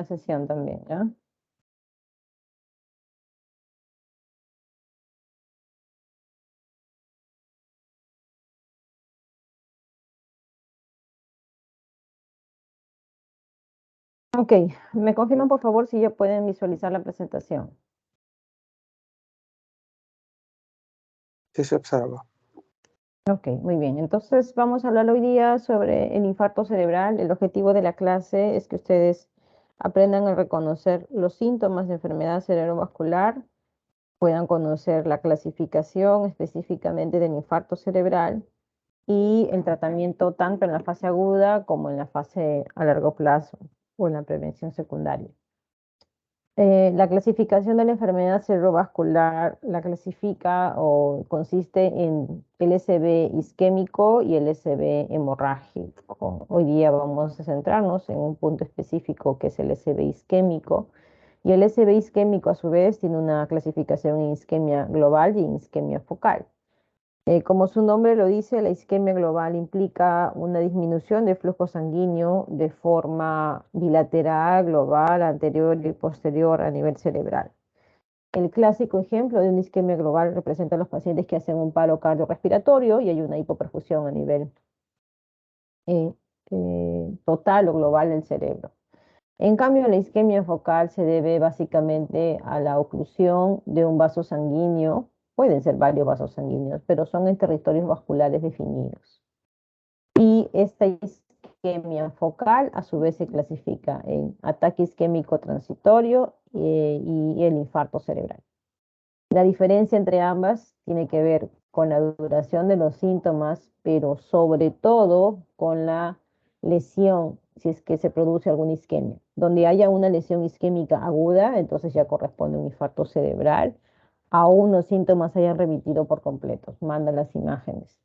sesión también, ¿ya? Ok, me confirman por favor si ya pueden visualizar la presentación. Sí se observa. Ok, muy bien. Entonces vamos a hablar hoy día sobre el infarto cerebral. El objetivo de la clase es que ustedes aprendan a reconocer los síntomas de enfermedad cerebrovascular, puedan conocer la clasificación específicamente del infarto cerebral y el tratamiento tanto en la fase aguda como en la fase a largo plazo o en la prevención secundaria. La clasificación de la enfermedad cerebrovascular la clasifica o consiste en LSB isquémico y LSB hemorrágico. Hoy día vamos a centrarnos en un punto específico que es el LSB isquémico. Y el LSB isquémico a su vez tiene una clasificación en isquemia global y en isquemia focal. Como su nombre lo dice, la isquemia global implica una disminución de flujo sanguíneo de forma bilateral, global, anterior y posterior a nivel cerebral. El clásico ejemplo de una isquemia global representa a los pacientes que hacen un paro cardiorrespiratorio y hay una hipoperfusión a nivel eh, total o global del cerebro. En cambio, la isquemia focal se debe básicamente a la oclusión de un vaso sanguíneo. Pueden ser varios vasos sanguíneos, pero son en territorios vasculares definidos. Y esta isquemia focal a su vez se clasifica en ataque isquémico transitorio y el infarto cerebral. La diferencia entre ambas tiene que ver con la duración de los síntomas, pero sobre todo con la lesión, si es que se produce alguna isquemia. Donde haya una lesión isquémica aguda, entonces ya corresponde a un infarto cerebral, aún los síntomas hayan remitido por completo. Manda las imágenes.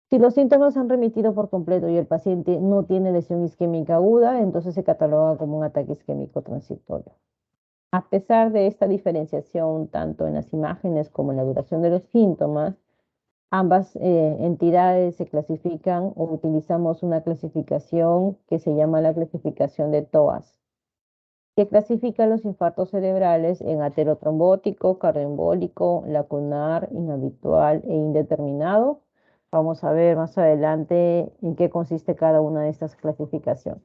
Si los síntomas han remitido por completo y el paciente no tiene lesión isquémica aguda, entonces se cataloga como un ataque isquémico transitorio. A pesar de esta diferenciación, tanto en las imágenes como en la duración de los síntomas, ambas entidades se clasifican o utilizamos una clasificación que se llama la clasificación de TOAS, que clasifica los infartos cerebrales en aterotrombótico, cardioembólico, lacunar, inhabitual e indeterminado. Vamos a ver más adelante en qué consiste cada una de estas clasificaciones.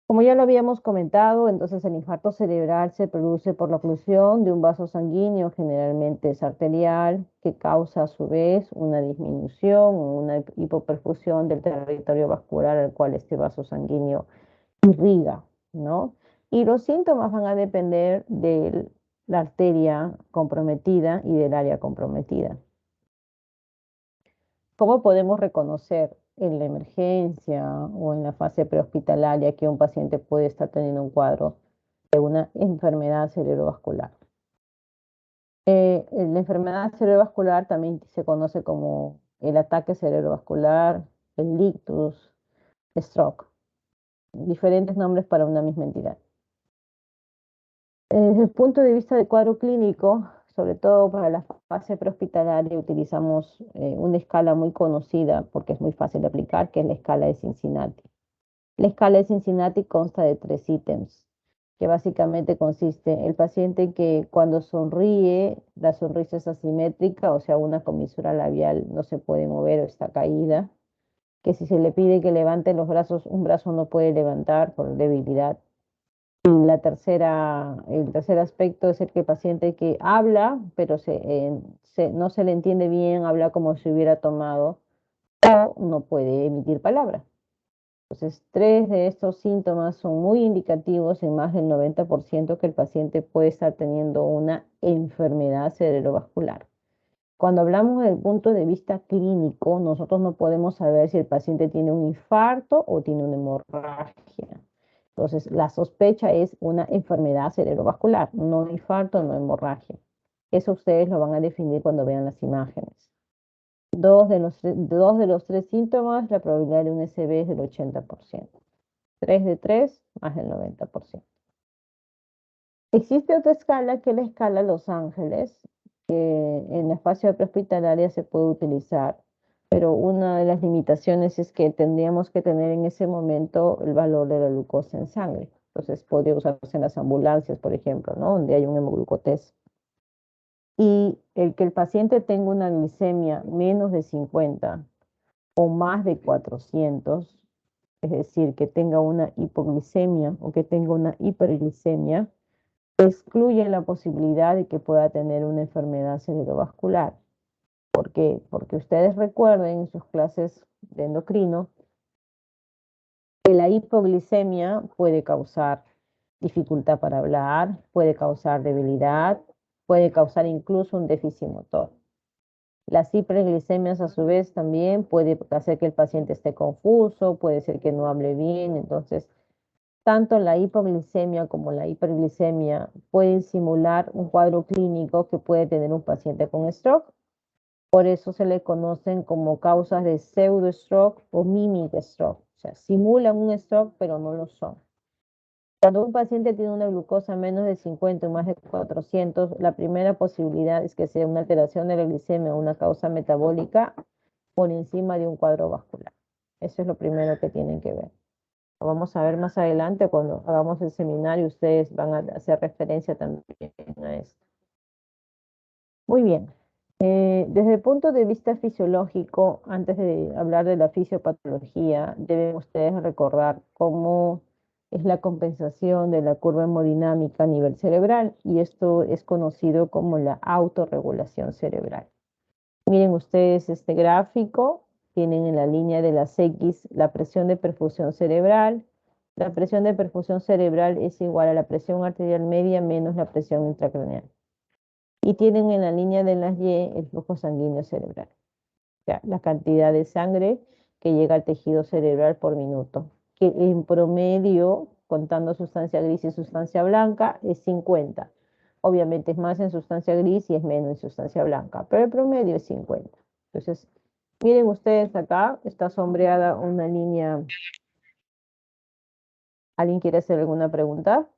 Como ya lo habíamos comentado, entonces el infarto cerebral se produce por la oclusión de un vaso sanguíneo, generalmente es arterial, que causa a su vez una disminución o una hipoperfusión del territorio vascular al cual este vaso sanguíneo irriga, ¿no? Y los síntomas van a depender de la arteria comprometida y del área comprometida. ¿Cómo podemos reconocer en la emergencia o en la fase prehospitalaria que un paciente puede estar teniendo un cuadro de una enfermedad cerebrovascular? La enfermedad cerebrovascular también se conoce como el ataque cerebrovascular, el ictus, stroke, diferentes nombres para una misma entidad. Desde el punto de vista del cuadro clínico, sobre todo para la fase prehospitalaria, utilizamos una escala muy conocida porque es muy fácil de aplicar, que es la escala de Cincinnati. La escala de Cincinnati consta de 3 ítems, que básicamente consiste el paciente que cuando sonríe, la sonrisa es asimétrica, o sea, una comisura labial no se puede mover o está caída, que si se le pide que levante los brazos, un brazo no puede levantar por debilidad. El tercer aspecto es el que el paciente que habla, pero no se le entiende bien, habla como si hubiera tomado o no puede emitir palabra. Entonces, 3 de estos síntomas son muy indicativos en más del 90% que el paciente puede estar teniendo una enfermedad cerebrovascular. Cuando hablamos desde el punto de vista clínico, nosotros no podemos saber si el paciente tiene un infarto o tiene una hemorragia. Entonces, la sospecha es una enfermedad cerebrovascular, no infarto, no hemorragia. Eso ustedes lo van a definir cuando vean las imágenes. Dos de los tres síntomas, la probabilidad de un SB es del 80%. 3 de 3, más del 90%. Existe otra escala que es la escala Los Ángeles, que en la fase prehospitalaria se puede utilizar, pero una de las limitaciones es que tendríamos que tener en ese momento el valor de la glucosa en sangre. Entonces podría usarse en las ambulancias, por ejemplo, ¿no? Donde hay un hemoglucotés. Y el que el paciente tenga una glicemia menos de 50 o más de 400, es decir, que tenga una hipoglicemia o que tenga una hiperglicemia, excluye la posibilidad de que pueda tener una enfermedad cerebrovascular. ¿Por qué? Porque ustedes recuerden en sus clases de endocrino que la hipoglicemia puede causar dificultad para hablar, puede causar debilidad, puede causar incluso un déficit motor. Las hiperglicemias a su vez también puede hacer que el paciente esté confuso, puede ser que no hable bien. Entonces, tanto la hipoglicemia como la hiperglicemia pueden simular un cuadro clínico que puede tener un paciente con stroke. Por eso se le conocen como causas de pseudo-stroke o mimic stroke. O sea, simulan un stroke, pero no lo son. Cuando un paciente tiene una glucosa menos de 50 o más de 400, la primera posibilidad es que sea una alteración de la glicemia o una causa metabólica por encima de un cuadro vascular. Eso es lo primero que tienen que ver. Lo vamos a ver más adelante cuando hagamos el seminario. Ustedes van a hacer referencia también a esto. Muy bien. Desde el punto de vista fisiológico, antes de hablar de la fisiopatología, deben ustedes recordar cómo es la compensación de la curva hemodinámica a nivel cerebral, y esto es conocido como la autorregulación cerebral. Miren ustedes este gráfico, tienen en la línea de las X la presión de perfusión cerebral. La presión de perfusión cerebral es igual a la presión arterial media menos la presión intracraneal. Y tienen en la línea de las Y el flujo sanguíneo cerebral, o sea, la cantidad de sangre que llega al tejido cerebral por minuto, que en promedio, contando sustancia gris y sustancia blanca, es 50. Obviamente es más en sustancia gris y es menos en sustancia blanca, pero el promedio es 50. Entonces, miren ustedes acá, está sombreada una línea. ¿Alguien quiere hacer alguna pregunta?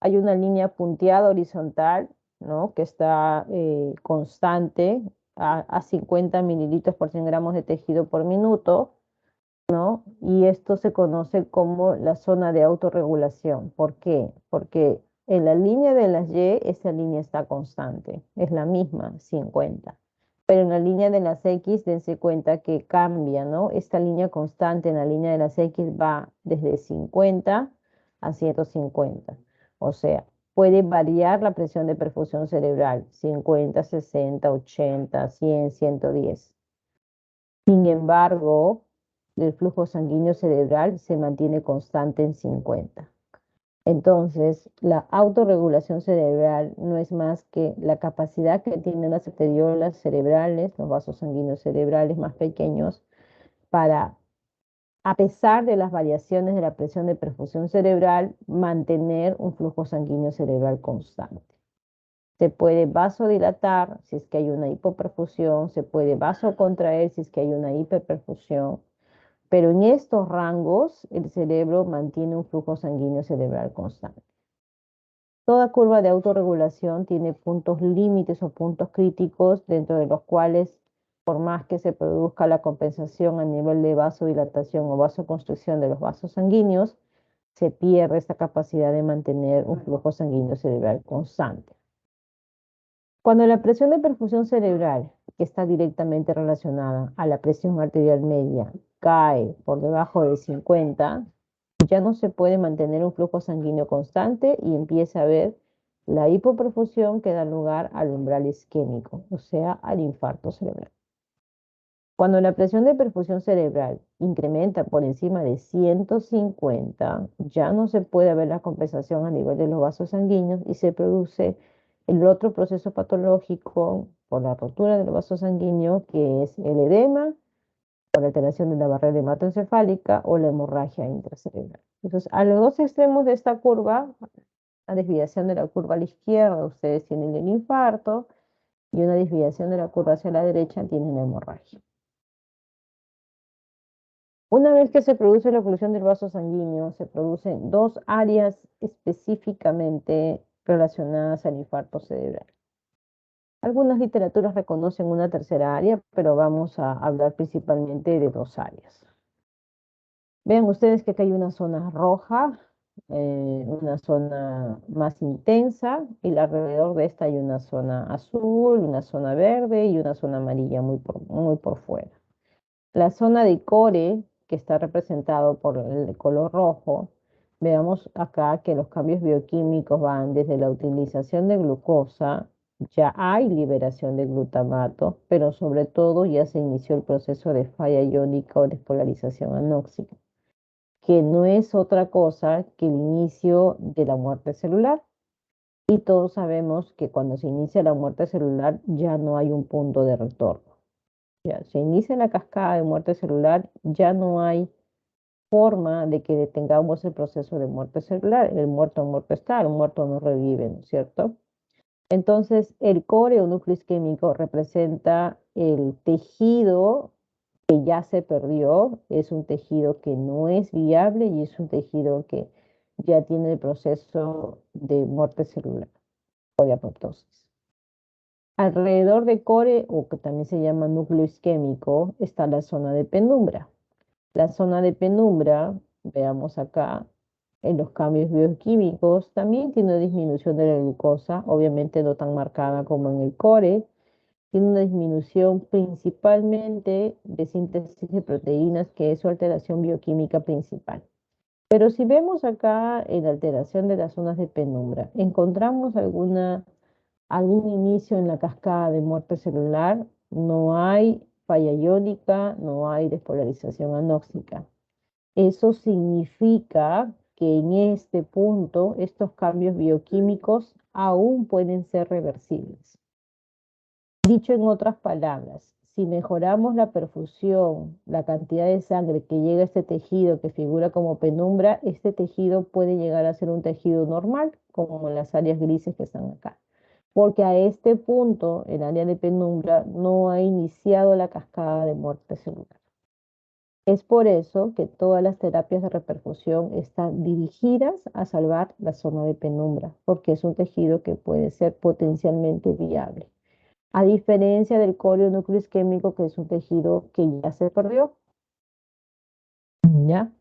Hay una línea punteada horizontal, ¿no? Que está constante a 50 mililitros por 100 gramos de tejido por minuto, ¿no? Y esto se conoce como la zona de autorregulación. ¿Por qué? Porque en la línea de las Y, esa línea está constante, es la misma, 50. Pero en la línea de las X, dense cuenta que cambia, ¿no? Esta línea constante en la línea de las X va desde 50 a 150. O sea, puede variar la presión de perfusión cerebral, 50, 60, 80, 100, 110. Sin embargo, el flujo sanguíneo cerebral se mantiene constante en 50. Entonces, la autorregulación cerebral no es más que la capacidad que tienen las arteriolas cerebrales, los vasos sanguíneos cerebrales más pequeños, para, a pesar de las variaciones de la presión de perfusión cerebral, mantener un flujo sanguíneo cerebral constante. Se puede vasodilatar si es que hay una hipoperfusión, se puede vasocontraer si es que hay una hiperperfusión, pero en estos rangos el cerebro mantiene un flujo sanguíneo cerebral constante. Toda curva de autorregulación tiene puntos límites o puntos críticos dentro de los cuales, por más que se produzca la compensación a nivel de vasodilatación o vasoconstricción de los vasos sanguíneos, se pierde esta capacidad de mantener un flujo sanguíneo cerebral constante. Cuando la presión de perfusión cerebral, que está directamente relacionada a la presión arterial media, cae por debajo de 50, ya no se puede mantener un flujo sanguíneo constante y empieza a haber la hipoperfusión que da lugar al umbral isquémico, o sea, al infarto cerebral. Cuando la presión de perfusión cerebral incrementa por encima de 150, ya no se puede ver la compensación a nivel de los vasos sanguíneos y se produce el otro proceso patológico por la rotura del vaso sanguíneo, que es el edema, por la alteración de la barrera hematoencefálica o la hemorragia intracerebral. Entonces, a los dos extremos de esta curva, la desviación de la curva a la izquierda, ustedes tienen el infarto, y una desviación de la curva hacia la derecha tienen la hemorragia. Una vez que se produce la oclusión del vaso sanguíneo, se producen dos áreas específicamente relacionadas al infarto cerebral. Algunas literaturas reconocen una tercera área, pero vamos a hablar principalmente de dos áreas. Vean ustedes que acá hay una zona roja, una zona más intensa, y alrededor de esta hay una zona azul, una zona verde y una zona amarilla muy por fuera. La zona de core, que está representado por el color rojo, veamos acá que los cambios bioquímicos van desde la utilización de glucosa, ya hay liberación de glutamato, pero sobre todo ya se inició el proceso de falla iónica o despolarización anóxica, que no es otra cosa que el inicio de la muerte celular. Y todos sabemos que cuando se inicia la muerte celular ya no hay un punto de retorno. Ya se inicia la cascada de muerte celular, ya no hay forma de que detengamos el proceso de muerte celular. El muerto está, el muerto no revive, ¿no es cierto? Entonces, el core o núcleo isquémico representa el tejido que ya se perdió, es un tejido que no es viable y es un tejido que ya tiene el proceso de muerte celular o de apoptosis. Alrededor de core, o que también se llama núcleo isquémico, está la zona de penumbra. La zona de penumbra, veamos acá, en los cambios bioquímicos, también tiene una disminución de la glucosa, obviamente no tan marcada como en el core, tiene una disminución principalmente de síntesis de proteínas, que es su alteración bioquímica principal. Pero si vemos acá en la alteración de las zonas de penumbra, encontramos algún inicio en la cascada de muerte celular, no hay falla iónica, no hay despolarización anóxica. Eso significa que en este punto estos cambios bioquímicos aún pueden ser reversibles. Dicho en otras palabras, si mejoramos la perfusión, la cantidad de sangre que llega a este tejido que figura como penumbra, este tejido puede llegar a ser un tejido normal, como en las áreas grises que están acá. Porque a este punto, el área de penumbra no ha iniciado la cascada de muerte celular. Es por eso que todas las terapias de reperfusión están dirigidas a salvar la zona de penumbra, porque es un tejido que puede ser potencialmente viable. A diferencia del core núcleo isquémico, que es un tejido que ya se perdió. ¿Ya?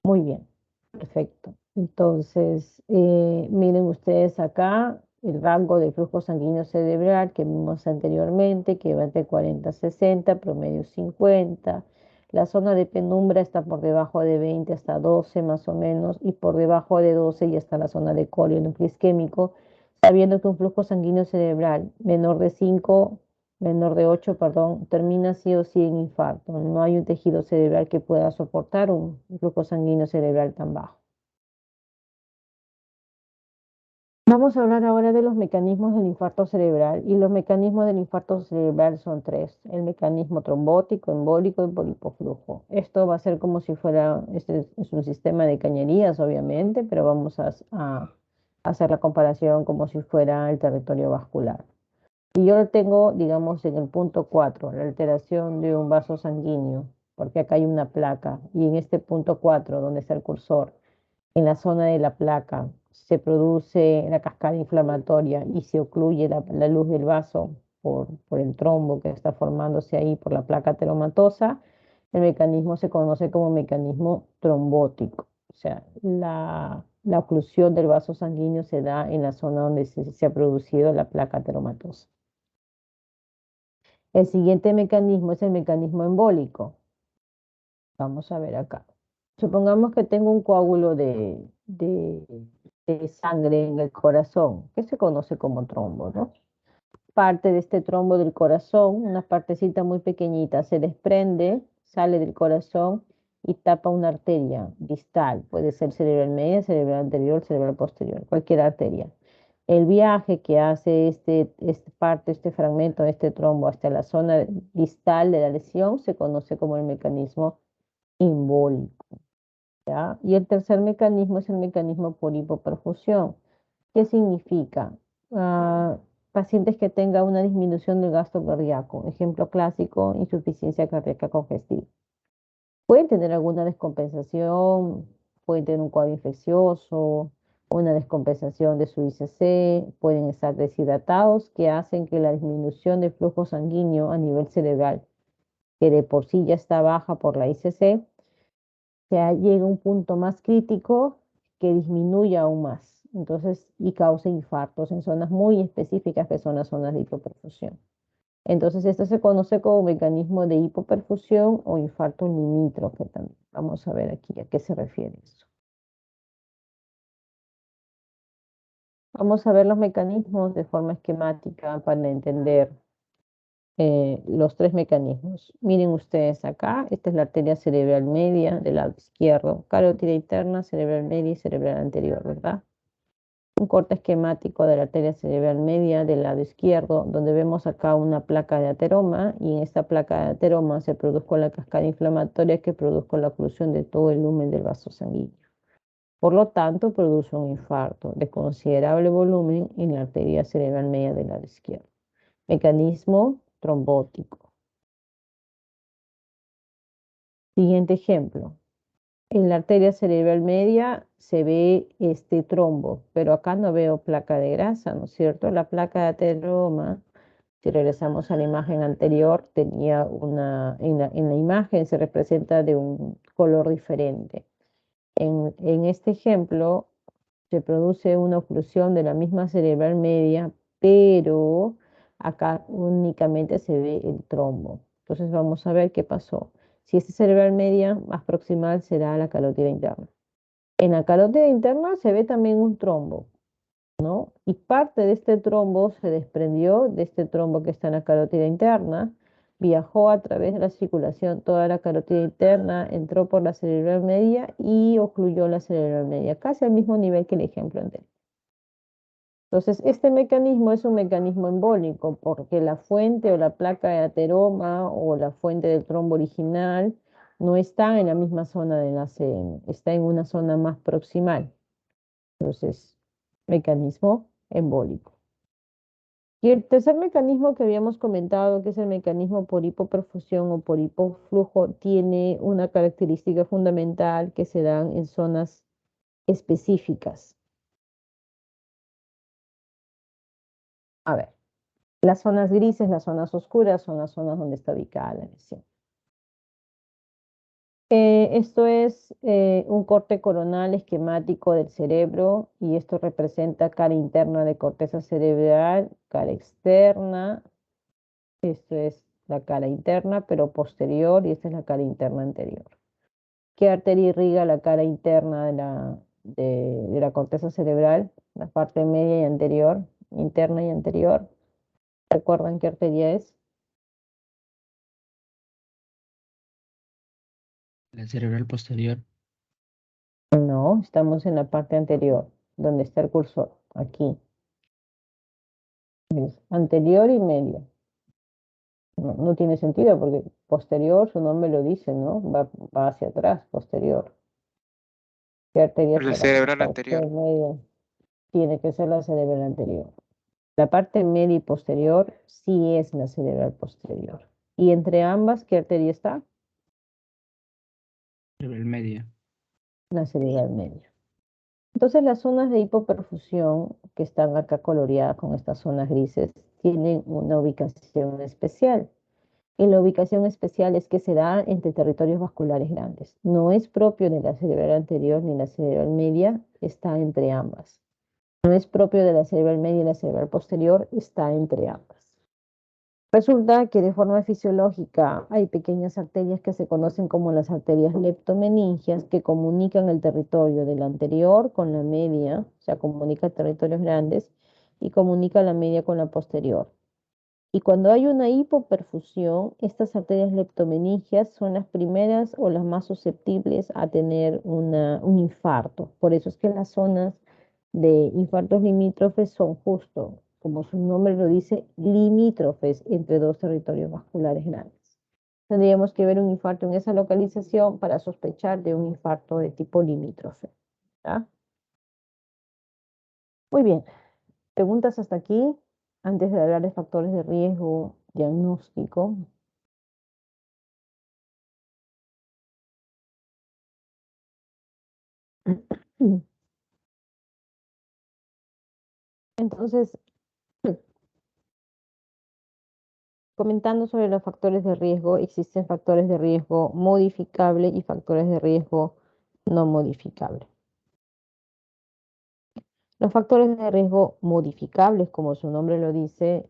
Muy bien, perfecto. Entonces, miren ustedes acá el rango de flujo sanguíneo cerebral que vimos anteriormente, que va entre 40 a 60, promedio 50. La zona de penumbra está por debajo de 20 hasta 12 más o menos, y por debajo de 12 ya está la zona de corio núcleo isquémico, sabiendo que un flujo sanguíneo cerebral menor de 8, perdón, termina sí o sí en infarto. No hay un tejido cerebral que pueda soportar un flujo sanguíneo cerebral tan bajo. Vamos a hablar ahora de los mecanismos del infarto cerebral, y los mecanismos del infarto cerebral son tres: el mecanismo trombótico, embólico y por hipoflujo. Esto va a ser como si fuera, este es un sistema de cañerías obviamente, pero vamos a hacer la comparación como si fuera el territorio vascular. Y yo lo tengo, digamos, en el punto 4, la alteración de un vaso sanguíneo, porque acá hay una placa, y en este punto 4, donde está el cursor, en la zona de la placa, se produce la cascada inflamatoria y se ocluye la luz del vaso por el trombo que está formándose ahí por la placa ateromatosa. El mecanismo se conoce como mecanismo trombótico. O sea, la oclusión del vaso sanguíneo se da en la zona donde se ha producido la placa ateromatosa. El siguiente mecanismo es el mecanismo embólico. Vamos a ver acá. Supongamos que tengo un coágulo de sangre en el corazón, que se conoce como trombo, ¿no? Parte de este trombo del corazón, una partecita muy pequeñita, se desprende, sale del corazón y tapa una arteria distal. Puede ser cerebral media, cerebral anterior, cerebral posterior, cualquier arteria. El viaje que hace este fragmento, este trombo hasta la zona distal de la lesión se conoce como el mecanismo embólico. ¿Ya? Y el tercer mecanismo es el mecanismo por hipoperfusión. ¿Qué significa? Pacientes que tengan una disminución del gasto cardíaco. Ejemplo clásico: insuficiencia cardíaca congestiva. Pueden tener alguna descompensación, pueden tener un cuadro infeccioso, una descompensación de su ICC, pueden estar deshidratados, que hacen que la disminución del flujo sanguíneo a nivel cerebral, que de por sí ya está baja por la ICC, llegue a un punto más crítico que disminuya aún más. Entonces, y causa infartos en zonas muy específicas que son las zonas de hipoperfusión. Entonces, esto se conoce como mecanismo de hipoperfusión o infarto limítrofe también. Vamos a ver aquí a qué se refiere eso. Vamos a ver los mecanismos de forma esquemática para entender los tres mecanismos. Miren ustedes acá, esta es la arteria cerebral media del lado izquierdo, carótida interna, cerebral media y cerebral anterior, ¿verdad? Un corte esquemático de la arteria cerebral media del lado izquierdo, donde vemos acá una placa de ateroma, y en esta placa de ateroma se produjo la cascada inflamatoria que produjo la oclusión de todo el lumen del vaso sanguíneo. Por lo tanto, produce un infarto de considerable volumen en la arteria cerebral media del lado izquierdo. Mecanismo trombótico. Siguiente ejemplo. En la arteria cerebral media se ve este trombo, pero acá no veo placa de grasa, ¿no es cierto? La placa de ateroma, si regresamos a la imagen anterior, tenía en la imagen se representa de un color diferente. En este ejemplo se produce una oclusión de la misma cerebral media, pero acá únicamente se ve el trombo. Entonces vamos a ver qué pasó. Si esta cerebral media más proximal será la carótida interna. En la carótida interna se ve también un trombo, ¿no? Y parte de este trombo se desprendió de este trombo que está en la carótida interna, viajó a través de la circulación toda la carótida interna, entró por la cerebral media y ocluyó la cerebral media, casi al mismo nivel que el ejemplo anterior. Entonces, este mecanismo es un mecanismo embólico porque la fuente o la placa de ateroma o la fuente del trombo original no está en la misma zona del ACM, está en una zona más proximal. Entonces, mecanismo embólico. Y el tercer mecanismo que habíamos comentado, que es el mecanismo por hipoperfusión o por hipoflujo, tiene una característica fundamental que se dan en zonas específicas. A ver, las zonas grises, las zonas oscuras, son las zonas donde está ubicada la lesión. Esto es un corte coronal esquemático del cerebro y esto representa cara interna de corteza cerebral, cara externa. Esto es la cara interna, pero posterior, y esta es la cara interna anterior. ¿Qué arteria irriga la cara interna de la corteza cerebral? La parte media y anterior, interna y anterior. ¿Recuerdan qué arteria es? La cerebral posterior. No, estamos en la parte anterior, donde está el cursor, aquí. Es anterior y media. No tiene sentido porque posterior, su nombre lo dice, ¿no? Va hacia atrás, posterior. ¿Qué arteria La será? La cerebral parte anterior. media tiene que ser la cerebral anterior. La parte media y posterior sí es la cerebral posterior. ¿Y entre ambas qué arteria está? Cerebral media. La cerebral media. Entonces las zonas de hipoperfusión que están acá coloreadas con estas zonas grises tienen una ubicación especial. Y la ubicación especial es que se da entre territorios vasculares grandes. No es propio de la cerebral anterior ni la cerebral media, está entre ambas. No es propio de la cerebral media y la cerebral posterior, está entre ambas. Resulta que de forma fisiológica hay pequeñas arterias que se conocen como las arterias leptomeningias que comunican el territorio del anterior con la media, o sea, comunica territorios grandes y comunica la media con la posterior. Y cuando hay una hipoperfusión, estas arterias leptomeningias son las primeras o las más susceptibles a tener un infarto. Por eso es que las zonas de infartos limítrofes son justo, como su nombre lo dice, limítrofes entre dos territorios vasculares grandes. Tendríamos que ver un infarto en esa localización para sospechar de un infarto de tipo limítrofe. ¿Ya? Muy bien. ¿Preguntas hasta aquí? Antes de hablar de factores de riesgo diagnóstico. Entonces, comentando sobre los factores de riesgo, existen factores de riesgo modificables y factores de riesgo no modificables. Los factores de riesgo modificables, como su nombre lo dice,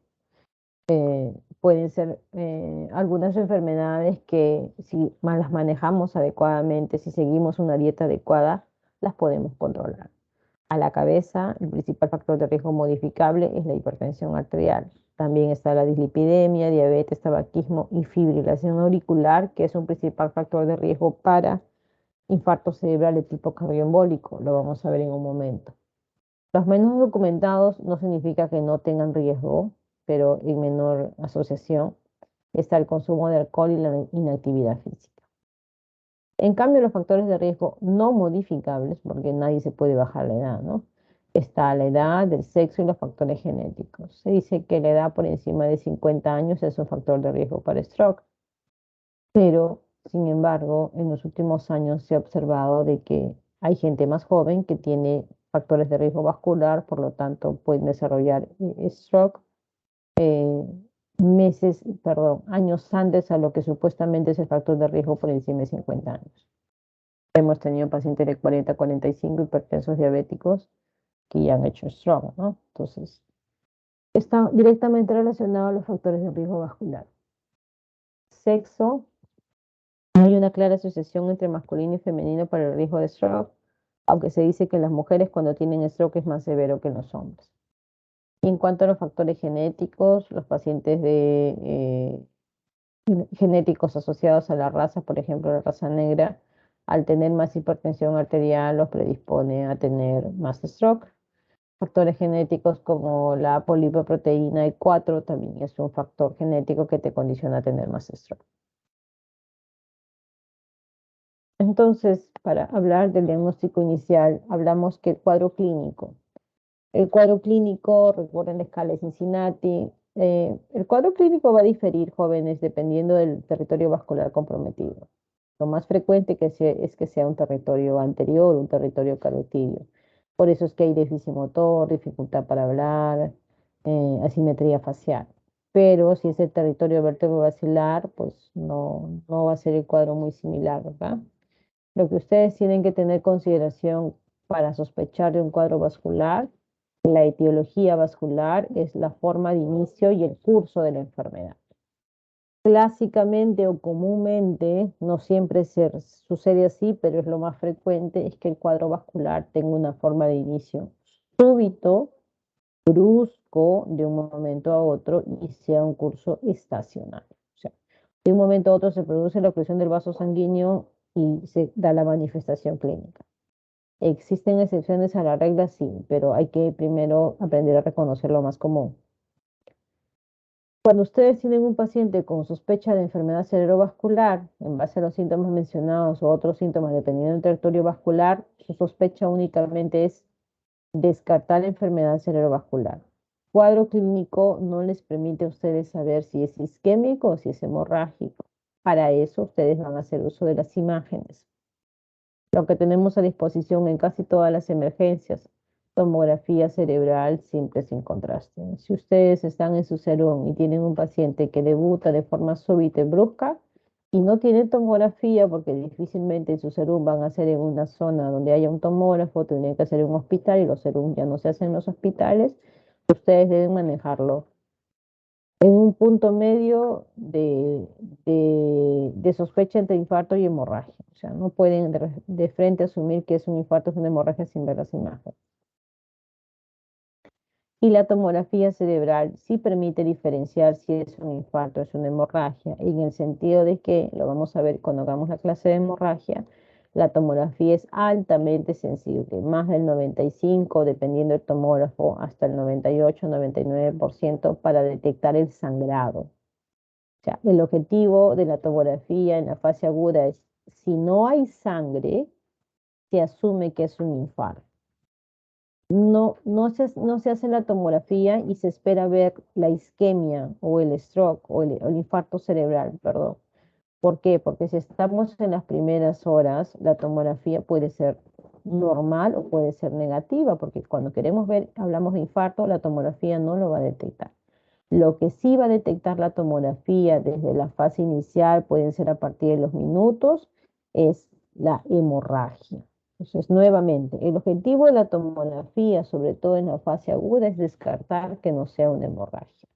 pueden ser algunas enfermedades que si las manejamos adecuadamente, si seguimos una dieta adecuada, las podemos controlar. A la cabeza, el principal factor de riesgo modificable es la hipertensión arterial. También está la dislipidemia, diabetes, tabaquismo y fibrilación auricular, que es un principal factor de riesgo para infarto cerebral de tipo cardioembólico. Lo vamos a ver en un momento. Los menos documentados no significa que no tengan riesgo, pero en menor asociación está el consumo de alcohol y la inactividad física. En cambio, los factores de riesgo no modificables, porque nadie se puede bajar la edad, ¿no? Está la edad, el sexo y los factores genéticos. Se dice que la edad por encima de 50 años es un factor de riesgo para stroke, pero sin embargo, en los últimos años se ha observado de que hay gente más joven que tiene factores de riesgo vascular, por lo tanto pueden desarrollar stroke años antes a lo que supuestamente es el factor de riesgo por encima de 50 años. Hemos tenido pacientes de 40 a 45 hipertensos diabéticos que ya han hecho stroke, ¿no? Entonces, está directamente relacionado a los factores de riesgo vascular. Sexo. Hay una clara asociación entre masculino y femenino para el riesgo de stroke, aunque se dice que en las mujeres cuando tienen stroke es más severo que en los hombres. Y en cuanto a los factores genéticos, los pacientes genéticos asociados a la raza, por ejemplo, la raza negra, al tener más hipertensión arterial, los predispone a tener más stroke. Factores genéticos como la polipoproteína E4 también es un factor genético que te condiciona a tener más stroke. Entonces, para hablar del diagnóstico inicial, hablamos que el cuadro clínico, recuerden la escala de Cincinnati, el cuadro clínico va a diferir, jóvenes, dependiendo del territorio vascular comprometido. Lo más frecuente es que sea un territorio anterior, un territorio carotidio. Por eso es que hay déficit motor, dificultad para hablar, asimetría facial. Pero si es el territorio vertebrovascular, pues no va a ser el cuadro muy similar, ¿verdad? Lo que ustedes tienen que tener consideración para sospechar de un cuadro vascular, la etiología vascular es la forma de inicio y el curso de la enfermedad. Clásicamente o comúnmente, no siempre sucede así, pero es lo más frecuente, es que el cuadro vascular tenga una forma de inicio súbito, brusco, de un momento a otro y sea un curso estacionario. O sea, de un momento a otro se produce la oclusión del vaso sanguíneo y se da la manifestación clínica. ¿Existen excepciones a la regla? Sí, pero hay que primero aprender a reconocer lo más común. Cuando ustedes tienen un paciente con sospecha de enfermedad cerebrovascular, en base a los síntomas mencionados o otros síntomas dependiendo del territorio vascular, su sospecha únicamente es descartar enfermedad cerebrovascular. Cuadro clínico no les permite a ustedes saber si es isquémico o si es hemorrágico. Para eso ustedes van a hacer uso de las imágenes. Lo que tenemos a disposición en casi todas las emergencias, tomografía cerebral simple sin contraste. Si ustedes están en su serón y tienen un paciente que debuta de forma súbita y brusca y no tiene tomografía, porque difícilmente en su serum van a hacer en una zona donde haya un tomógrafo, tendrían que hacer en un hospital y los serum ya no se hacen en los hospitales, ustedes deben manejarlo en un punto medio de sospecha entre infarto y hemorragia. O sea, no pueden de frente asumir que es un infarto o una hemorragia sin ver las imágenes. Y la tomografía cerebral sí permite diferenciar si es un infarto o es una hemorragia, en el sentido de que, lo vamos a ver cuando hagamos la clase de hemorragia, la tomografía es altamente sensible, más del 95, dependiendo del tomógrafo, hasta el 98-99% para detectar el sangrado. O sea, el objetivo de la tomografía en la fase aguda es, si no hay sangre, se asume que es un infarto. No se hace la tomografía y se espera ver la isquemia o el stroke o el infarto cerebral, perdón. ¿Por qué? Porque si estamos en las primeras horas, la tomografía puede ser normal o puede ser negativa, porque cuando queremos ver, hablamos de infarto, la tomografía no lo va a detectar. Lo que sí va a detectar la tomografía desde la fase inicial, pueden ser a partir de los minutos, es la hemorragia. Entonces, nuevamente, el objetivo de la tomografía, sobre todo en la fase aguda, es descartar que no sea una hemorragia.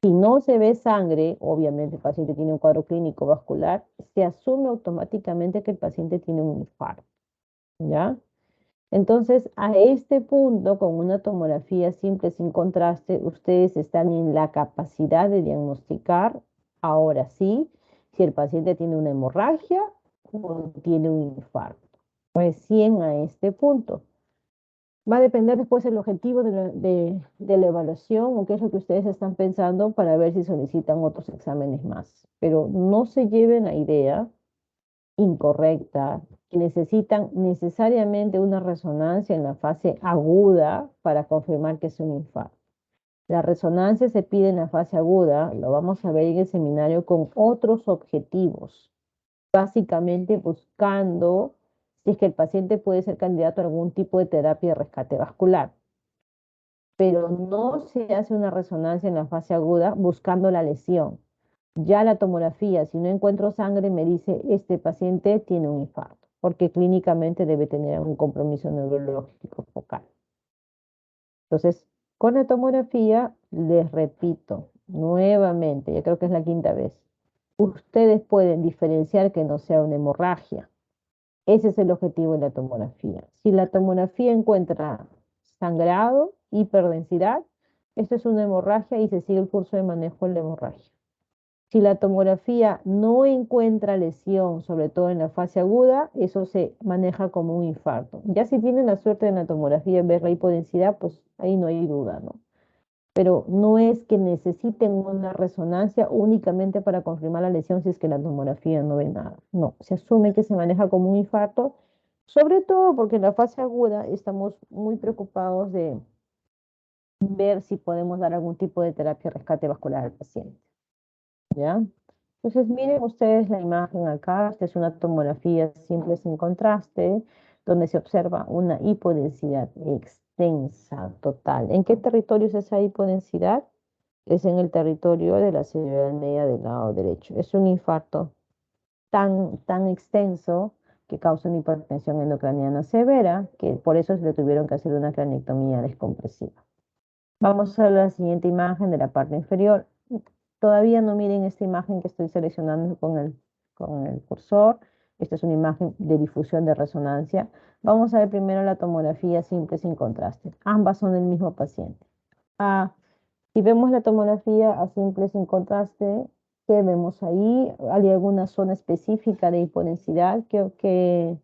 Si no se ve sangre, obviamente el paciente tiene un cuadro clínico vascular, se asume automáticamente que el paciente tiene un infarto, ¿ya? Entonces, a este punto, con una tomografía simple sin contraste, ustedes están en la capacidad de diagnosticar, ahora sí, si el paciente tiene una hemorragia o tiene un infarto. Recién a este punto. Va a depender después el objetivo de la evaluación o qué es lo que ustedes están pensando para ver si solicitan otros exámenes más. Pero no se lleven la idea incorrecta, que necesitan necesariamente una resonancia en la fase aguda para confirmar que es un infarto. La resonancia se pide en la fase aguda, lo vamos a ver en el seminario, con otros objetivos, básicamente buscando si es que el paciente puede ser candidato a algún tipo de terapia de rescate vascular, pero no se hace una resonancia en la fase aguda buscando la lesión. Ya la tomografía, si no encuentro sangre, me dice, este paciente tiene un infarto, porque clínicamente debe tener un compromiso neurológico focal. Entonces, con la tomografía, les repito nuevamente, ya creo que es la quinta vez, ustedes pueden diferenciar que no sea una hemorragia. Ese es el objetivo de la tomografía. Si la tomografía encuentra sangrado, hiperdensidad, esto es una hemorragia y se sigue el curso de manejo de la hemorragia. Si la tomografía no encuentra lesión, sobre todo en la fase aguda, eso se maneja como un infarto. Ya si tienen la suerte de la tomografía ver la hipodensidad, pues ahí no hay duda, ¿no? Pero no es que necesiten una resonancia únicamente para confirmar la lesión si es que la tomografía no ve nada. No, se asume que se maneja como un infarto, sobre todo porque en la fase aguda estamos muy preocupados de ver si podemos dar algún tipo de terapia de rescate vascular al paciente, ¿ya? Entonces, miren ustedes la imagen acá. Esta es una tomografía simple sin contraste, donde se observa una hipodensidad extensa, total. ¿En qué territorio es esa hipodensidad? Es en el territorio de la cerebral media del lado derecho. Es un infarto tan extenso que causa una hipertensión endocraniana severa, que por eso se le tuvieron que hacer una craniectomía descompresiva. Vamos a la siguiente imagen de la parte inferior. Todavía no miren esta imagen que estoy seleccionando con el cursor. Esta es una imagen de difusión de resonancia. Vamos a ver primero la tomografía simple sin contraste. Ambas son del mismo paciente. Si vemos la tomografía a simple sin contraste, ¿qué vemos ahí? ¿Hay alguna zona específica de hipodensidad? ¿Qué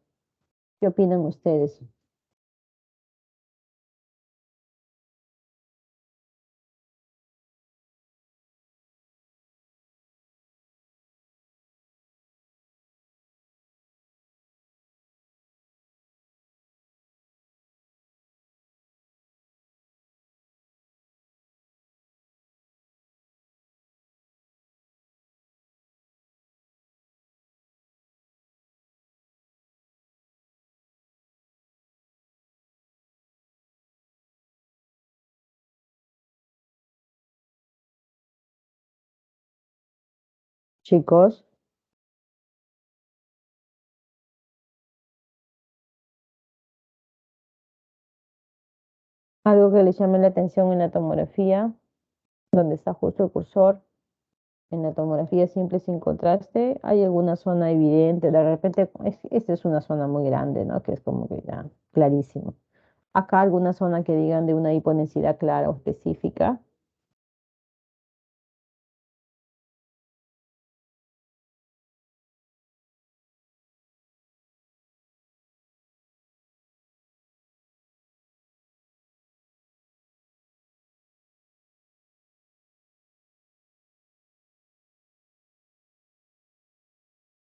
opinan ustedes? Chicos, algo que les llame la atención en la tomografía, donde está justo el cursor, en la tomografía simple sin contraste, ¿hay alguna zona evidente? De repente, esta es una zona muy grande, ¿no? Que es como que ya clarísimo. Acá alguna zona que digan de una hipodensidad clara o específica.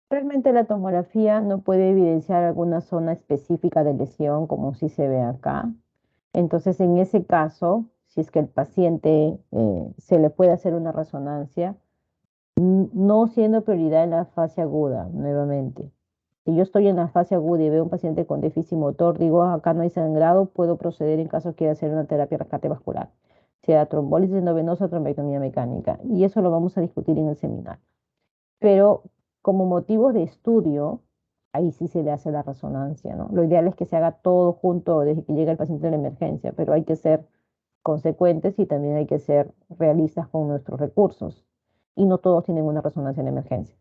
Realmente la tomografía no puede evidenciar alguna zona específica de lesión como si se ve acá. Entonces, en ese caso, si es que el paciente se le puede hacer una resonancia, no siendo prioridad en la fase aguda, nuevamente. Si yo estoy en la fase aguda y veo un paciente con déficit motor, digo, "Ah, acá no hay sangrado, puedo proceder en caso quiera hacer una terapia de rescate vascular, sea trombólisis endovenosa o trombectomía mecánica". Y eso lo vamos a discutir en el seminario. Pero como motivos de estudio, ahí sí se le hace la resonancia, ¿no? Lo ideal es que se haga todo junto desde que llega el paciente a la emergencia, pero hay que ser consecuentes y también hay que ser realistas con nuestros recursos. Y no todos tienen una resonancia en emergencia.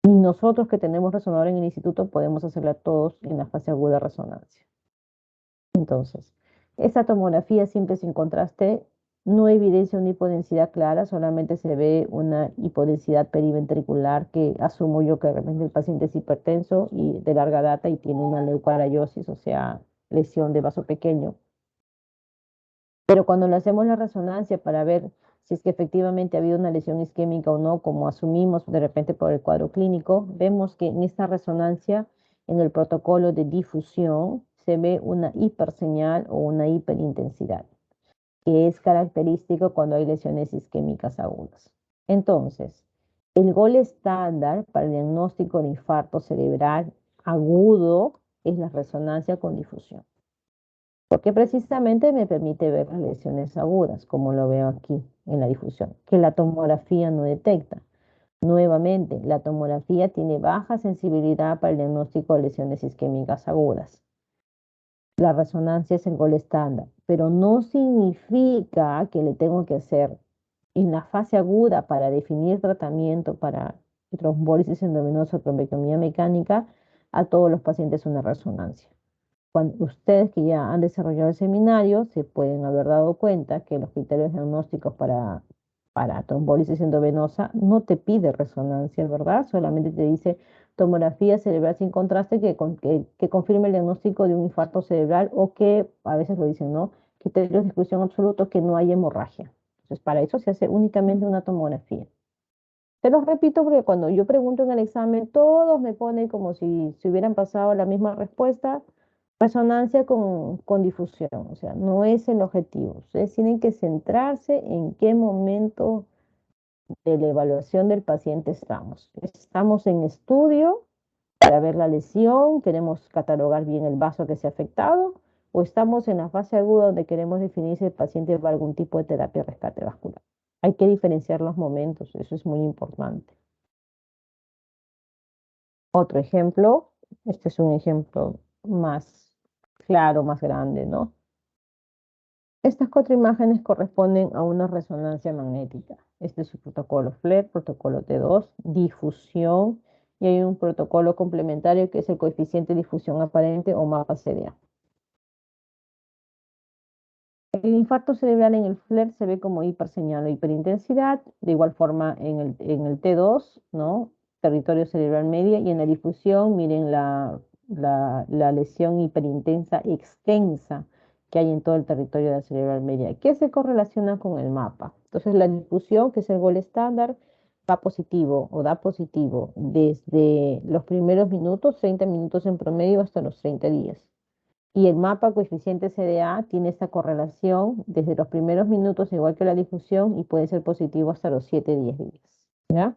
Ni nosotros que tenemos resonador en el instituto podemos hacerla todos en la fase aguda de resonancia. Entonces, esa tomografía simple sin contraste no evidencia una hipodensidad clara, solamente se ve una hipodensidad periventricular que asumo yo que de repente el paciente es hipertenso y de larga data y tiene una leucoaraiosis, o sea, lesión de vaso pequeño. Pero cuando le hacemos la resonancia para ver si es que efectivamente ha habido una lesión isquémica o no, como asumimos de repente por el cuadro clínico, vemos que en esta resonancia, en el protocolo de difusión, se ve una hiperseñal o una hiperintensidad, que es característico cuando hay lesiones isquémicas agudas. Entonces, el gol estándar para el diagnóstico de infarto cerebral agudo es la resonancia con difusión, porque precisamente me permite ver las lesiones agudas, como lo veo aquí en la difusión, que la tomografía no detecta. Nuevamente, la tomografía tiene baja sensibilidad para el diagnóstico de lesiones isquémicas agudas. La resonancia es el gol estándar, pero no significa que le tengo que hacer en la fase aguda para definir tratamiento para trombólisis endovenosa o trombectomía mecánica a todos los pacientes una resonancia. Cuando ustedes que ya han desarrollado el seminario se pueden haber dado cuenta que los criterios diagnósticos para trombólisis endovenosa no te pide resonancia, ¿verdad? Solamente te dice tomografía cerebral sin contraste que confirme el diagnóstico de un infarto cerebral o que a veces lo dicen, ¿no? Criterios de exclusión absolutos que no hay hemorragia. Entonces, para eso se hace únicamente una tomografía. Te los repito porque cuando yo pregunto en el examen, todos me ponen como si hubieran pasado la misma respuesta. Resonancia con difusión, o sea, no es el objetivo. Ustedes tienen que centrarse en qué momento de la evaluación del paciente estamos. Estamos en estudio para ver la lesión, queremos catalogar bien el vaso que se ha afectado, o estamos en la fase aguda donde queremos definir si el paciente va a algún tipo de terapia de rescate vascular. Hay que diferenciar los momentos, eso es muy importante. Otro ejemplo, este es un ejemplo más claro, más grande, ¿no? Estas 4 imágenes corresponden a una resonancia magnética. Este es el protocolo FLAIR, protocolo T2, difusión, y hay un protocolo complementario que es el coeficiente de difusión aparente o mapa CDA. El infarto cerebral en el FLAIR se ve como hiperseñal o hiperintensidad, de igual forma en el T2, ¿no? Territorio cerebral media, y en la difusión, miren la lesión hiperintensa extensa que hay en todo el territorio de la cerebral media, que se correlaciona con el mapa. Entonces la difusión, que es el gol estándar, va positivo o da positivo desde los primeros minutos, 30 minutos en promedio, hasta los 30 días. Y el mapa coeficiente CDA tiene esta correlación desde los primeros minutos, igual que la difusión, y puede ser positivo hasta los 7-10 días. ¿Ya?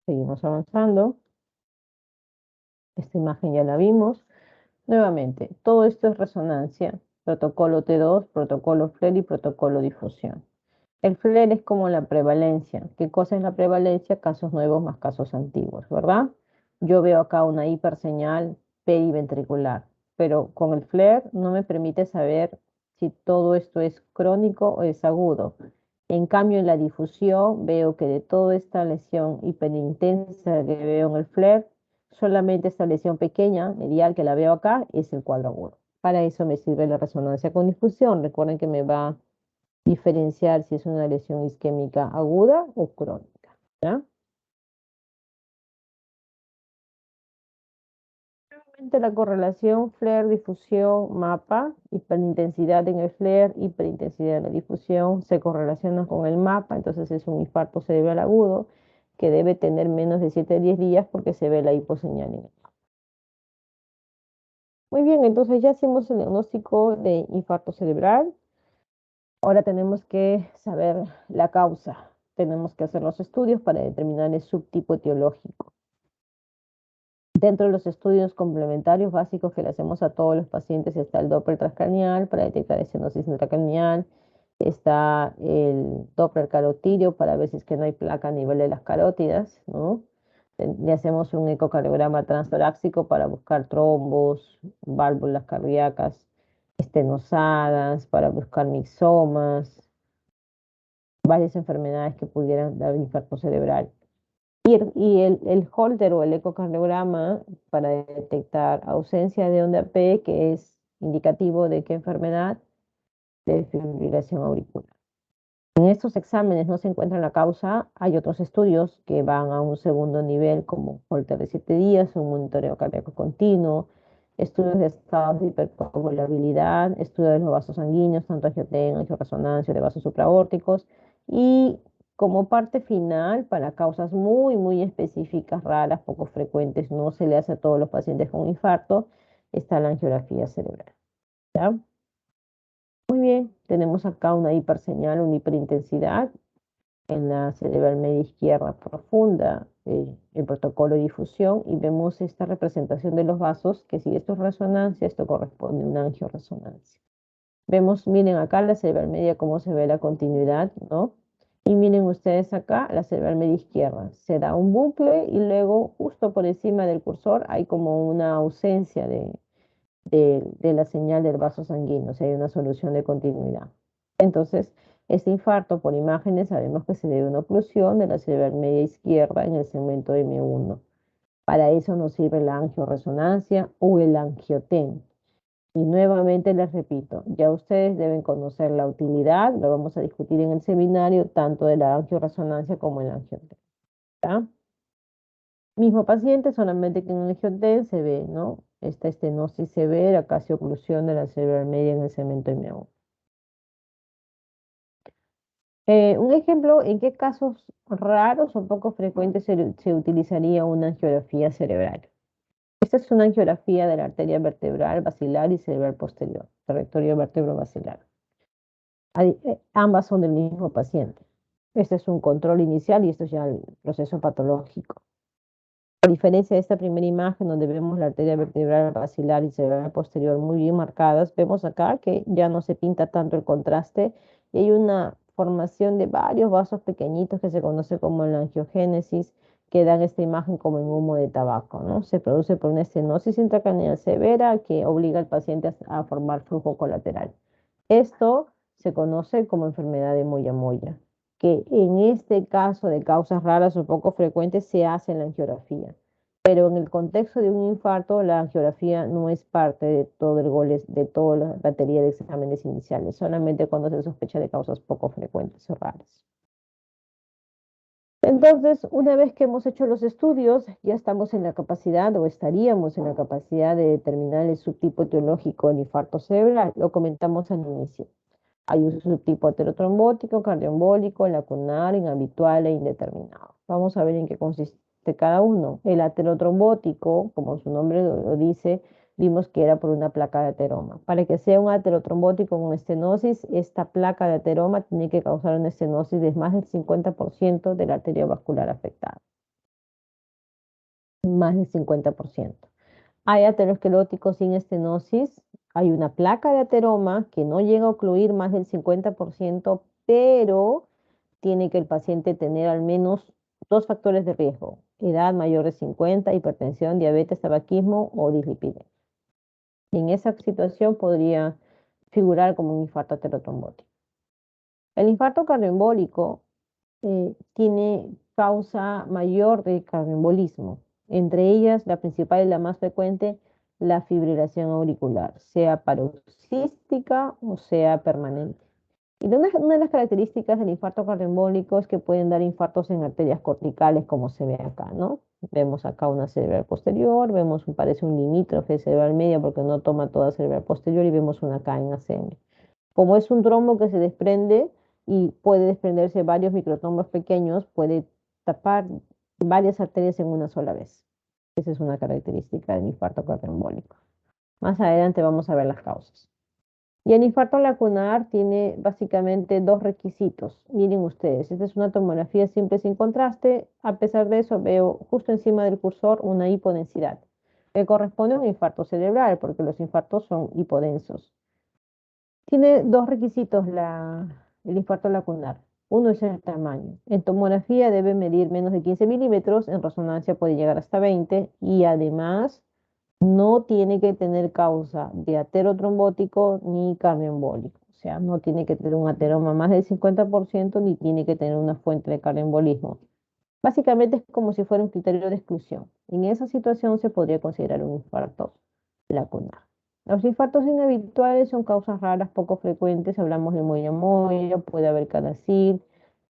Seguimos avanzando. Esta imagen ya la vimos. Nuevamente, todo esto es resonancia. Protocolo T2, protocolo FLAIR y protocolo difusión. El FLAIR es como la prevalencia. ¿Qué cosa es la prevalencia? Casos nuevos más casos antiguos, ¿verdad? Yo veo acá una hiperseñal periventricular, pero con el FLAIR no me permite saber si todo esto es crónico o es agudo. En cambio, en la difusión veo que de toda esta lesión hiperintensa que veo en el FLAIR, solamente esta lesión pequeña, medial, que la veo acá, es el cuadro agudo. Para eso me sirve la resonancia con difusión. Recuerden que me va diferenciar si es una lesión isquémica aguda o crónica, ¿ya? Nuevamente la correlación FLAIR, difusión, mapa, hiperintensidad en el FLAIR, hiperintensidad en la difusión, se correlaciona con el mapa, entonces es un infarto cerebral agudo que debe tener menos de 7-10 días porque se ve la hiposeñal en el mapa. Muy bien, entonces ya hicimos el diagnóstico de infarto cerebral. Ahora tenemos que saber la causa. Tenemos que hacer los estudios para determinar el subtipo etiológico. Dentro de los estudios complementarios básicos que le hacemos a todos los pacientes está el Doppler transcranial para detectar estenosis intracraneal, está el Doppler carotídeo para ver si es que no hay placa a nivel de las carótidas, ¿no? Le hacemos un ecocardiograma transtorácico para buscar trombos, válvulas cardíacas estenosadas, para buscar mixomas, varias enfermedades que pudieran dar infarto cerebral. Y el Holter o el ecocardiograma para detectar ausencia de onda P, que es indicativo de qué enfermedad, de fibrilación auricular. En estos exámenes no se encuentra la causa, hay otros estudios que van a un segundo nivel, como Holter de 7 días, un monitoreo cardíaco continuo, estudios de estados de hipercoagulabilidad, estudios de los vasos sanguíneos, tanto angiotensión, angioresonancia de vasos supraórticos, y como parte final, para causas muy, muy específicas, raras, poco frecuentes, no se le hace a todos los pacientes con infarto, está la angiografía cerebral. ¿Ya? Muy bien, tenemos acá una hiperseñal, una hiperintensidad en la cerebral media izquierda profunda, el protocolo de difusión, y vemos esta representación de los vasos, que si esto es resonancia, esto corresponde a una angioresonancia. Vemos, miren acá la cerebral media, cómo se ve la continuidad, ¿no? Y miren ustedes acá la cerebral media izquierda. Se da un bucle y luego justo por encima del cursor hay como una ausencia de la señal del vaso sanguíneo, o sea, hay una solución de continuidad. Entonces, este infarto por imágenes sabemos que se debe a una oclusión de la cerebral media izquierda en el segmento M1. Para eso nos sirve la angioresonancia o el angioten. Y nuevamente les repito, ya ustedes deben conocer la utilidad, lo vamos a discutir en el seminario, tanto de la angioresonancia como el angioten. ¿Ya? Mismo paciente, solamente que en el angioten se ve, ¿no? Esta estenosis severa, casi oclusión de la cerebral media en el segmento M1. Un ejemplo, ¿en qué casos raros o poco frecuentes se utilizaría una angiografía cerebral? Esta es una angiografía de la arteria vertebral basilar y cerebral posterior, trayectoria vértebro-basilar. Ambas son del mismo paciente. Este es un control inicial y esto es ya el proceso patológico. A diferencia de esta primera imagen donde vemos la arteria vertebral basilar y cerebral posterior muy bien marcadas, vemos acá que ya no se pinta tanto el contraste y hay una formación de varios vasos pequeñitos que se conoce como la angiogénesis, que dan esta imagen como en humo de tabaco, ¿no? Se produce por una estenosis intracraneal severa que obliga al paciente a formar flujo colateral. Esto se conoce como enfermedad de Moyamoya, que en este caso de causas raras o poco frecuentes se hace la angiografía. Pero en el contexto de un infarto, la angiografía no es parte de todo el goles, de toda la batería de exámenes iniciales, solamente cuando se sospecha de causas poco frecuentes o raras. Entonces, una vez que hemos hecho los estudios, ya estamos en la capacidad o estaríamos en la capacidad de determinar el subtipo etiológico del infarto cerebral. Lo comentamos al inicio. Hay un subtipo heterotrombótico, cardioembólico, lacunar, inhabitual e indeterminado. Vamos a ver en qué consiste cada uno. El aterotrombótico, como su nombre lo dice, vimos que era por una placa de ateroma. Para que sea un aterotrombótico con estenosis, esta placa de ateroma tiene que causar una estenosis de más del 50% de la arteria vascular afectada. Más del 50%. Hay ateroscleróticos sin estenosis. Hay una placa de ateroma que no llega a ocluir más del 50%, pero tiene que el paciente tener al menos dos factores de riesgo: edad mayor de 50, hipertensión, diabetes, tabaquismo o dislipidemia. Y en esa situación podría figurar como un infarto aterotrombótico. El infarto cardioembólico tiene causa mayor de cardioembolismo, entre ellas la principal y la más frecuente, la fibrilación auricular, sea paroxística o sea permanente. Y una de las características del infarto cardioembólico es que pueden dar infartos en arterias corticales, como se ve acá, ¿no? Vemos acá una cerebral posterior, vemos, parece un limítrofe cerebral media porque no toma toda cerebral posterior, y vemos una acá en ACM. Como es un trombo que se desprende y puede desprenderse varios microtrombos pequeños, puede tapar varias arterias en una sola vez. Esa es una característica del infarto cardioembólico. Más adelante vamos a ver las causas. Y el infarto lacunar tiene básicamente dos requisitos. Miren ustedes, esta es una tomografía simple sin contraste. A pesar de eso, veo justo encima del cursor una hipodensidad, que corresponde a un infarto cerebral, porque los infartos son hipodensos. Tiene dos requisitos el infarto lacunar. Uno es el tamaño. En tomografía debe medir menos de 15 milímetros, en resonancia puede llegar hasta 20 y además no tiene que tener causa de aterotrombótico ni cardioembólico. O sea, no tiene que tener un ateroma más del 50% ni tiene que tener una fuente de cardioembolismo. Básicamente es como si fuera un criterio de exclusión. En esa situación se podría considerar un infarto lacunar. Los infartos inhabituales son causas raras, poco frecuentes. Hablamos de molla molla, puede haber cadacil,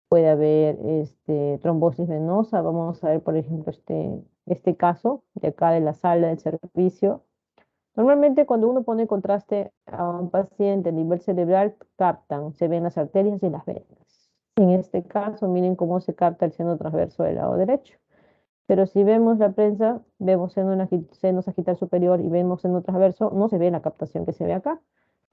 puede haber trombosis venosa. Vamos a ver, por ejemplo, este caso de acá de la sala del servicio. Normalmente cuando uno pone contraste a un paciente a nivel cerebral, captan, se ven las arterias y las venas. En este caso, miren cómo se capta el seno transverso del lado derecho. Pero si vemos la prensa, vemos seno sagital superior y vemos seno transverso, no se ve la captación que se ve acá.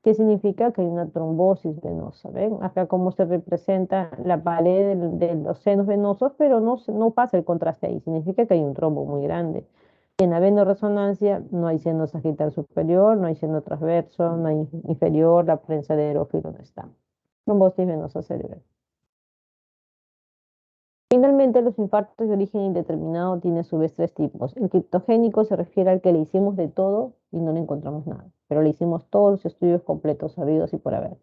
¿Qué significa? Que hay una trombosis venosa. ¿Ven? Acá cómo se representa la pared de los senos venosos, pero no pasa el contraste ahí. Significa que hay un trombo muy grande. En la venoresonancia no hay seno sagital superior, no hay seno transverso, no hay inferior, la prensa de aerófilo no está. Trombosis venosa cerebral. Finalmente, los infartos de origen indeterminado tienen a su vez tres tipos. El criptogénico se refiere al que le hicimos de todo y no le encontramos nada, pero le hicimos todos los estudios completos sabidos y por haber.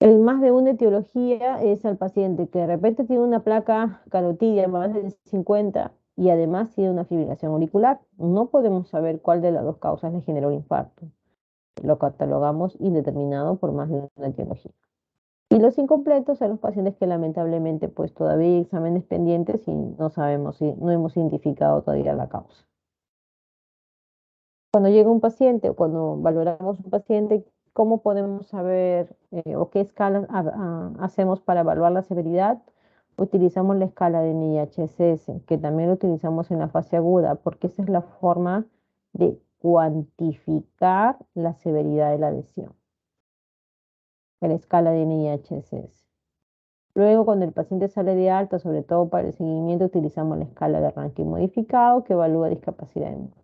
El más de una etiología es al paciente que de repente tiene una placa carotidia más de 50 y además tiene una fibrilación auricular. No podemos saber cuál de las dos causas le generó el infarto. Lo catalogamos indeterminado por más de una etiología. Y los incompletos son los pacientes que lamentablemente pues todavía hay exámenes pendientes y no sabemos si no hemos identificado todavía la causa. Cuando llega un paciente o cuando valoramos un paciente, ¿cómo podemos saber o qué escala hacemos para evaluar la severidad? Utilizamos la escala de NIHSS, que también lo utilizamos en la fase aguda, porque esa es la forma de cuantificar la severidad de la lesión. La escala de NIHSS. Luego, cuando el paciente sale de alta, sobre todo para el seguimiento, utilizamos la escala de ranking modificado que evalúa discapacidad de movimiento.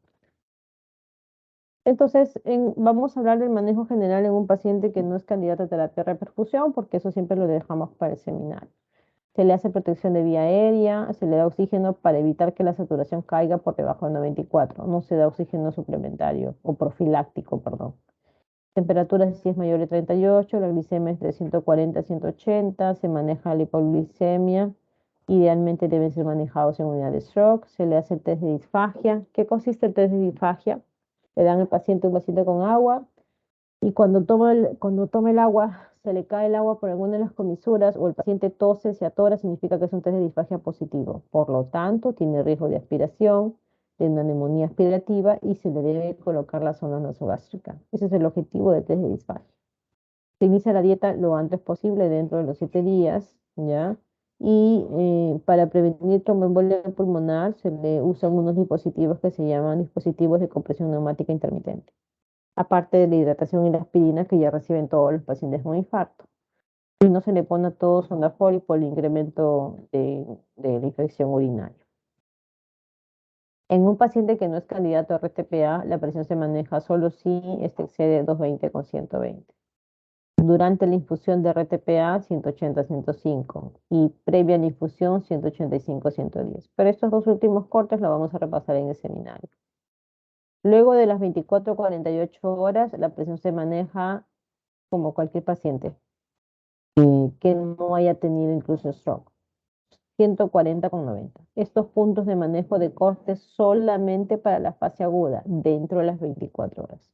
Entonces, vamos a hablar del manejo general en un paciente que no es candidato a terapia de reperfusión, porque eso siempre lo dejamos para el seminario. Se le hace protección de vía aérea, se le da oxígeno para evitar que la saturación caiga por debajo de 94. No se da oxígeno suplementario o profiláctico, perdón. Temperatura si es mayor de 38, la glicemia es de 140 a 180, se maneja la hipoglicemia, idealmente deben ser manejados en unidad de stroke, se le hace el test de disfagia. ¿Qué consiste el test de disfagia? Le dan al paciente un vasito con agua y cuando toma el agua, se le cae el agua por alguna de las comisuras o el paciente tose, se atora, significa que es un test de disfagia positivo. Por lo tanto, tiene riesgo de aspiración, de una neumonía aspirativa y se le debe colocar la sonda nasogástrica. Ese es el objetivo del test de disfagia. Se inicia la dieta lo antes posible, dentro de los 7 días, ¿ya? Y para prevenir tromboembolia pulmonar se le usan unos dispositivos que se llaman dispositivos de compresión neumática intermitente, aparte de la hidratación y la aspirina que ya reciben todos los pacientes con infarto. Y no se le pone a todos Sondafol por el incremento de la infección urinaria. En un paciente que no es candidato a RTPA, la presión se maneja solo si excede 220 con 120. Durante la infusión de RTPA, 180-105 y previa a la infusión, 185-110. Pero estos dos últimos cortes los vamos a repasar en el seminario. Luego de las 24 48 horas, la presión se maneja como cualquier paciente que no haya tenido incluso stroke. 140-90. Estos puntos de manejo de corte solamente para la fase aguda, dentro de las 24 horas.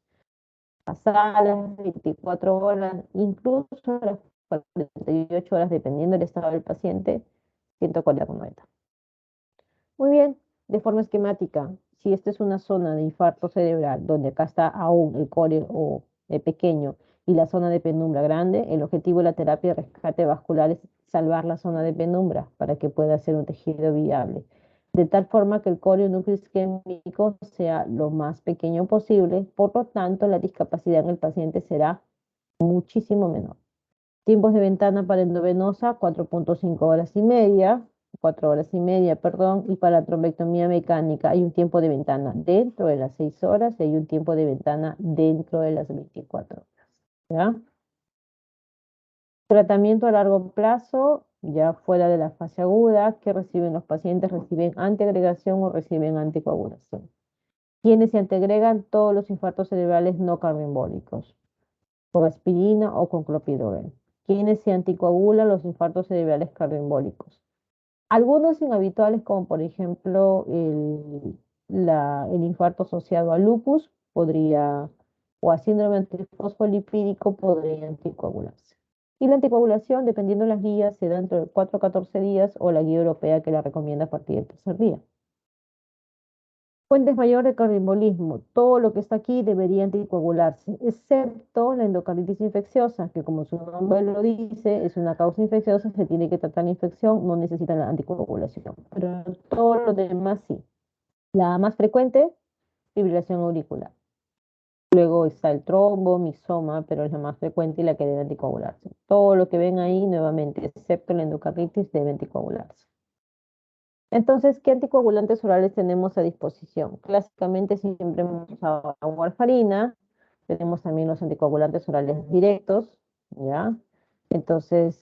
Pasadas las 24 horas, incluso las 48 horas, dependiendo del estado del paciente, 140-90. Muy bien, de forma esquemática, si esta es una zona de infarto cerebral, donde acá está aún el core o pequeño y la zona de penumbra grande, el objetivo de la terapia de rescate vascular es salvar la zona de penumbra para que pueda ser un tejido viable. de tal forma que el corionúcleo isquémico sea lo más pequeño posible, por lo tanto la discapacidad en el paciente será muchísimo menor. Tiempos de ventana para endovenosa, 4.5 horas y media, 4 horas y media, perdón, y para trombectomía mecánica hay un tiempo de ventana dentro de las 6 horas y hay un tiempo de ventana dentro de las 24 horas, ¿ya? Tratamiento a largo plazo, ya fuera de la fase aguda, que reciben los pacientes, reciben antiagregación o reciben anticoagulación. Quienes se antiagregan todos los infartos cerebrales no cardioembólicos, con aspirina o con clopidogrel. Quienes se anticoagulan los infartos cerebrales cardioembólicos. Algunos inhabituales, como por ejemplo el infarto asociado a lupus, podría, o a síndrome antifosfolipídico, podría anticoagularse. Y la anticoagulación, dependiendo de las guías, se da entre 4 a 14 días o la guía europea que la recomienda a partir del tercer día. Fuentes mayores de cardioembolismo. Todo lo que está aquí debería anticoagularse, excepto la endocarditis infecciosa, que como su nombre lo dice, es una causa infecciosa, se tiene que tratar la infección, no necesita la anticoagulación. Pero todo lo demás sí. La más frecuente, fibrilación auricular. Luego está el trombo, mixoma, pero es la más frecuente y la que debe anticoagularse. Todo lo que ven ahí, nuevamente, excepto la endocarditis, debe anticoagularse. Entonces, ¿qué anticoagulantes orales tenemos a disposición? Clásicamente siempre hemos usado la warfarina, tenemos también los anticoagulantes orales directos, ¿ya? Entonces,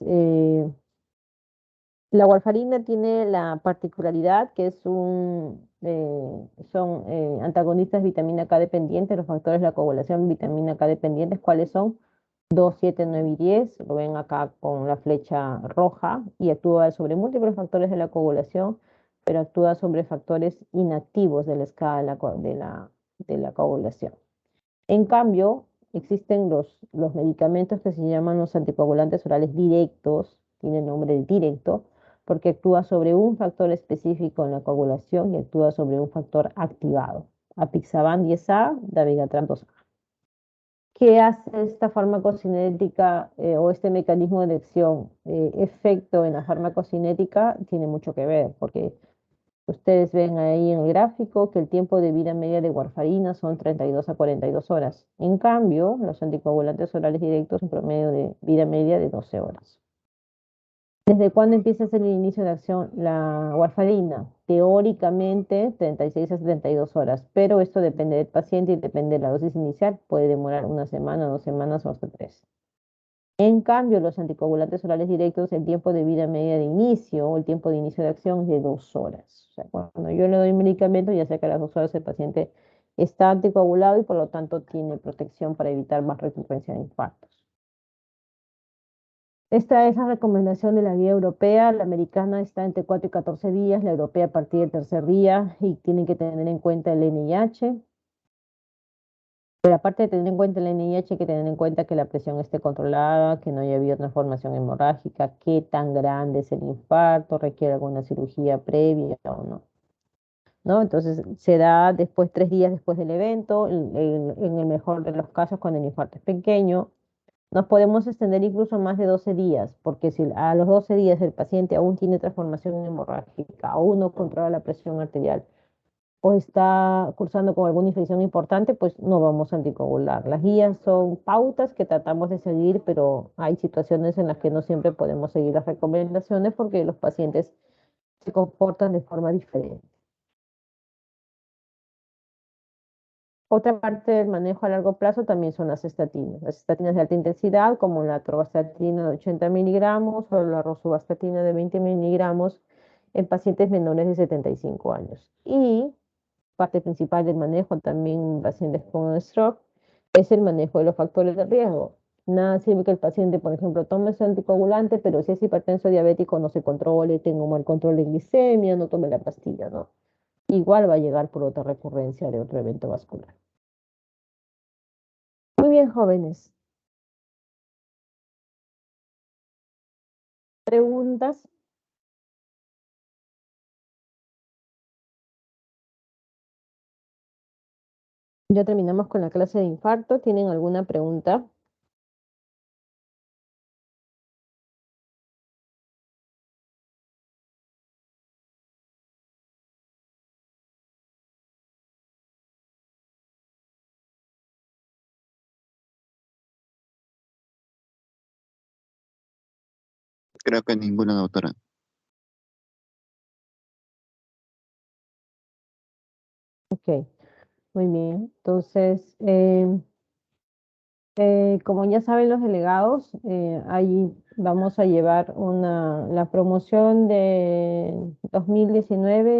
la warfarina tiene la particularidad que son antagonistas vitamina K dependientes, los factores de la coagulación vitamina K dependientes, ¿cuáles son? 2, 7, 9 y 10, lo ven acá con la flecha roja, y actúa sobre múltiples factores de la coagulación, pero actúa sobre factores inactivos de la escala de la coagulación. En cambio, existen los medicamentos que se llaman los anticoagulantes orales directos, tiene nombre de directo, porque actúa sobre un factor específico en la coagulación y actúa sobre un factor activado. Apixaban 10A, dabigatran 2A. ¿Qué hace esta farmacocinética o este mecanismo de acción? Efecto en la farmacocinética tiene mucho que ver, porque ustedes ven ahí en el gráfico que el tiempo de vida media de warfarina son 32 a 42 horas. En cambio, los anticoagulantes orales directos un promedio de vida media de 12 horas. ¿Desde cuándo empieza a ser el inicio de acción la warfarina? Teóricamente 36 a 72 horas, pero esto depende del paciente y depende de la dosis inicial. Puede demorar una semana, 2 semanas o hasta 3. En cambio, los anticoagulantes orales directos, el tiempo de vida media de inicio o el tiempo de inicio de acción es de 2 horas. O sea, cuando yo le doy medicamento, ya sé que a las 2 horas el paciente está anticoagulado y por lo tanto tiene protección para evitar más recurrencia de infartos. Esta es la recomendación de la guía europea. La americana está entre 4 y 14 días, la europea a partir del tercer día, y tienen que tener en cuenta el NIH. Pero aparte de tener en cuenta el NIH, hay que tener en cuenta que la presión esté controlada, que no haya habido transformación hemorrágica, qué tan grande es el infarto, requiere alguna cirugía previa o no. ¿No? Entonces se da después, 3 días después del evento, en el mejor de los casos cuando el infarto es pequeño. Nos podemos extender incluso más de 12 días, porque si a los 12 días el paciente aún tiene transformación hemorrágica, aún no controla la presión arterial, o está cursando con alguna infección importante, pues no vamos a anticoagular. Las guías son pautas que tratamos de seguir, pero hay situaciones en las que no siempre podemos seguir las recomendaciones porque los pacientes se comportan de forma diferente. Otra parte del manejo a largo plazo también son las estatinas. Las estatinas de alta intensidad, como la atorvastatina de 80 miligramos o la rosuvastatina de 20 miligramos en pacientes menores de 75 años. Y parte principal del manejo también en pacientes con stroke es el manejo de los factores de riesgo. Nada sirve que el paciente, por ejemplo, tome ese anticoagulante, pero si es hipertenso diabético no se controle, tenga un mal control de glicemia, no tome la pastilla, ¿no? Igual va a llegar por otra recurrencia de otro evento vascular. Muy bien, jóvenes. ¿Preguntas? Ya terminamos con la clase de infarto. ¿Tienen alguna pregunta? Creo que ninguna, doctora. Ok, muy bien. Entonces, como ya saben los delegados, ahí vamos a llevar la promoción de 2019